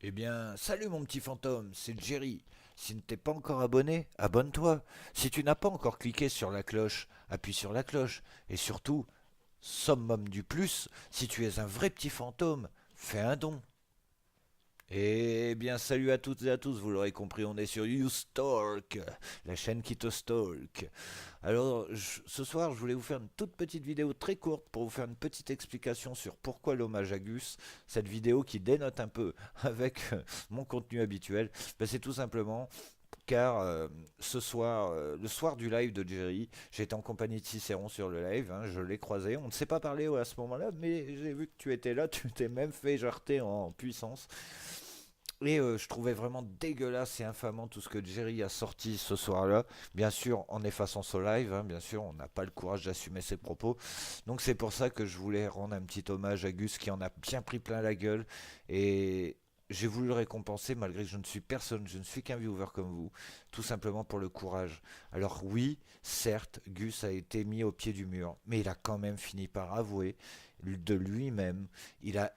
Eh bien, salut mon petit fantôme, c'est Jerry. Si tu n'es pas encore abonné, abonne-toi. Si tu n'as pas encore cliqué sur la cloche, appuie sur la cloche. Et surtout, summum du plus, si tu es un vrai petit fantôme, fais un don. Eh bien, salut à toutes et à tous, vous l'aurez compris, on est sur YouStalk, la chaîne qui te stalk. Alors, ce soir, je voulais vous faire une toute petite vidéo très courte pour vous faire une petite explication sur pourquoi l'hommage à Gus. Cette vidéo qui dénote un peu avec mon contenu habituel, ben, c'est tout simplement car ce soir, le soir du live de Jerry, j'étais en compagnie de Cicéron sur le live, hein, je l'ai croisé, on ne s'est pas parlé à ce moment-là, mais j'ai vu que tu étais là, tu t'es même fait jarter en puissance. Et je trouvais vraiment dégueulasse et infamant tout ce que Jerry a sorti ce soir-là. Bien sûr, en effaçant ce live, hein, bien sûr, on n'a pas le courage d'assumer ses propos. Donc c'est pour ça que je voulais rendre un petit hommage à Gus qui en a bien pris plein la gueule. Et j'ai voulu le récompenser malgré que je ne suis personne, je ne suis qu'un viewer comme vous. Tout simplement pour le courage. Alors oui, certes, Gus a été mis au pied du mur, mais il a quand même fini par avouer de lui-même. Il a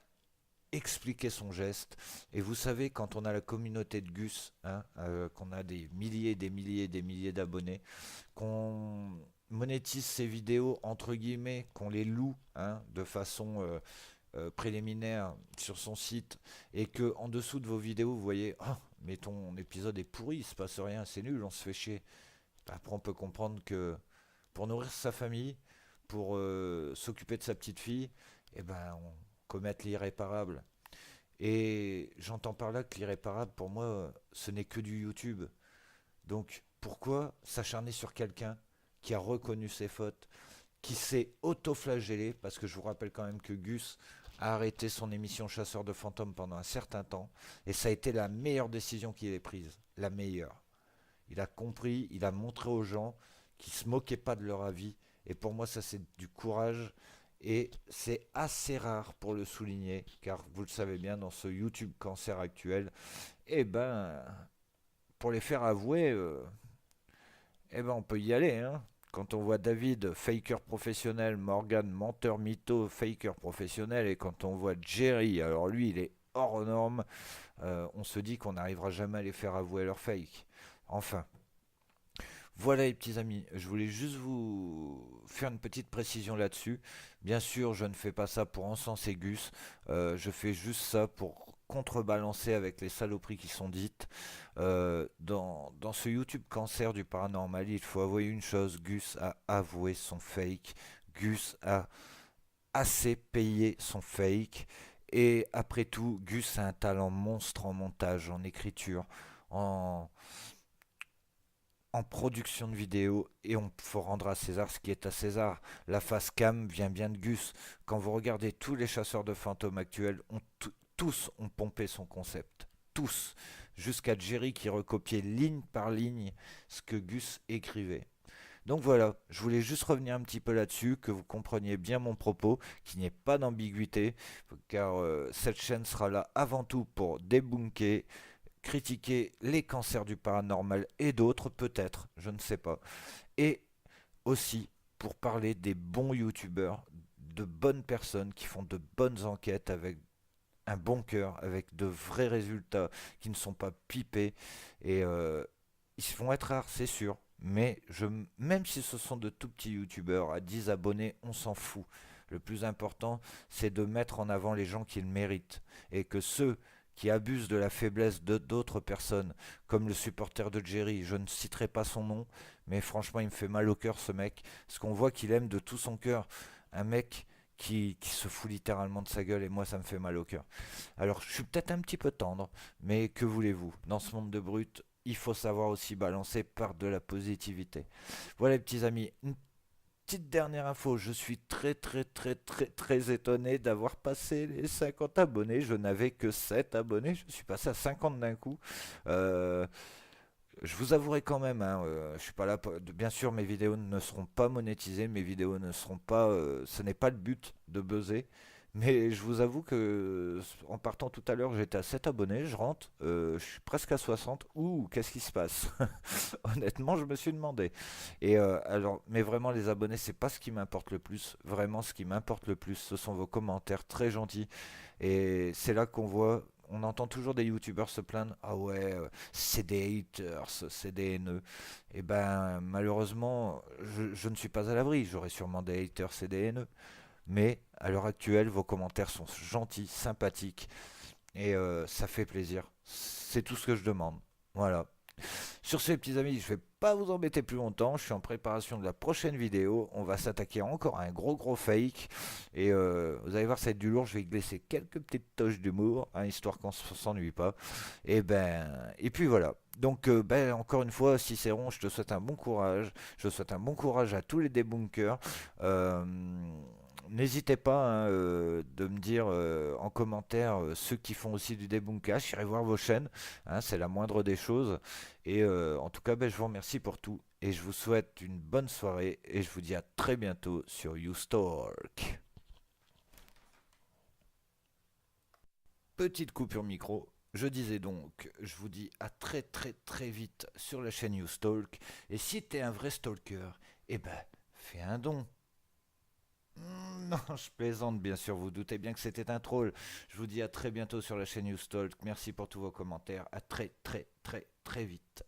expliquer son geste. Et vous savez, quand on a la communauté de Gus, hein, qu'on a des milliers, des milliers, des milliers d'abonnés, qu'on monétise ces vidéos entre guillemets, qu'on les loue hein, de façon préliminaire sur son site, et que en dessous de vos vidéos, vous voyez, oh, mais ton épisode est pourri, il se passe rien, c'est nul, on se fait chier. Après, on peut comprendre que pour nourrir sa famille, pour s'occuper de sa petite fille, eh ben, on commet l'irréparable. Et j'entends par là que l'irréparable, pour moi, ce n'est que du YouTube. Donc pourquoi s'acharner sur quelqu'un qui a reconnu ses fautes, qui s'est auto-flagellé, parce que je vous rappelle quand même que Gus a arrêté son émission Chasseur de fantômes pendant un certain temps, et ça a été la meilleure décision qu'il ait prise, la meilleure. Il a compris, il a montré aux gens qu'il ne se moquait pas de leur avis, et pour moi ça c'est du courage, et c'est assez rare pour le souligner, car vous le savez bien, dans ce YouTube cancer actuel, eh ben, pour les faire avouer, eh ben, on peut y aller. Hein. Quand on voit David, faker professionnel, Morgan, menteur mytho, faker professionnel, et quand on voit Jerry, alors lui, il est hors norme, on se dit qu'on n'arrivera jamais à les faire avouer leur fake. Enfin, voilà les petits amis, je voulais juste vous faire une petite précision là-dessus. Bien sûr, je ne fais pas ça pour encenser Gus, je fais juste ça pour contrebalancer avec les saloperies qui sont dites. Dans ce YouTube cancer du paranormal, il faut avouer une chose, Gus a avoué son fake, Gus a assez payé son fake, et après tout, Gus a un talent monstre en montage, en écriture, en en production de vidéos, et on faut rendre à César ce qui est à César. La face cam vient bien de Gus. Quand vous regardez tous les chasseurs de fantômes actuels, tous ont pompé son concept. Tous. Jusqu'à Jerry qui recopiait ligne par ligne ce que Gus écrivait. Donc voilà, je voulais juste revenir un petit peu là-dessus, que vous compreniez bien mon propos, qu'il n'y ait pas d'ambiguïté, car cette chaîne sera là avant tout pour débunker, critiquer les cancers du paranormal et d'autres peut-être, je ne sais pas. Et aussi pour parler des bons youtubeurs, de bonnes personnes qui font de bonnes enquêtes avec un bon cœur, avec de vrais résultats qui ne sont pas pipés. Et ils vont être rares, c'est sûr. Mais même si ce sont de tout petits youtubeurs à 10 abonnés, on s'en fout. Le plus important, c'est de mettre en avant les gens qui le méritent. Et que ceux qui abusent de la faiblesse de d'autres personnes, comme le supporter de Jerry, je ne citerai pas son nom, mais franchement, il me fait mal au cœur ce mec. Parce qu'on voit qu'il aime de tout son cœur un mec qui se fout littéralement de sa gueule, et moi, ça me fait mal au cœur. Alors, je suis peut-être un petit peu tendre, mais que voulez-vous? Dans ce monde de brutes, il faut savoir aussi balancer par de la positivité. Voilà, les petits amis, une petite dernière info. Je suis très, très, très, très, très étonné d'avoir passé les 50 abonnés. Je n'avais que 7 abonnés. Je suis passé à 50 d'un coup. Euh, je vous avouerai quand même, hein, je suis pas là. Bien sûr, mes vidéos ne seront pas monétisées, mes vidéos ne seront pas. Ce n'est pas le but de buzzer. Mais je vous avoue que en partant tout à l'heure, j'étais à 7 abonnés, je rentre, je suis presque à 60. Ouh, qu'est-ce qui se passe? Honnêtement, je me suis demandé. Et alors, mais vraiment, les abonnés, c'est pas ce qui m'importe le plus. Vraiment, ce qui m'importe le plus, ce sont vos commentaires très gentils. Et c'est là qu'on voit. On entend toujours des youtubeurs se plaindre. Ah ouais, c'est des haters, c'est des haineux. Et ben, malheureusement, je ne suis pas à l'abri. J'aurai sûrement des haters et des haineux. Mais à l'heure actuelle, vos commentaires sont gentils, sympathiques. Et ça fait plaisir. C'est tout ce que je demande. Voilà. Sur ce, les petits amis, je vais pas vous embêter plus longtemps. Je suis en préparation de la prochaine vidéo. On va s'attaquer encore à un gros fake. Et vous allez voir, ça va être du lourd. Je vais glisser quelques petites touches d'humour, hein, histoire qu'on s'ennuie pas. Et puis voilà. Donc, encore une fois, Cicéron, je te souhaite un bon courage. Je souhaite un bon courage à tous les débunkers. Euh, N'hésitez pas, hein, de me dire en commentaire ceux qui font aussi du débunkage. J'irai voir vos chaînes, hein, c'est la moindre des choses. Et en tout cas, je vous remercie pour tout. Et je vous souhaite une bonne soirée. Et je vous dis à très bientôt sur YouStalk. Petite coupure micro. Je disais donc, je vous dis à très vite sur la chaîne YouStalk. Et si t'es un vrai stalker, eh ben, fais un don. Non, je plaisante, bien sûr, vous doutez bien que c'était un troll. Je vous dis à très bientôt sur la chaîne YouStalk. Merci pour tous vos commentaires. À très vite.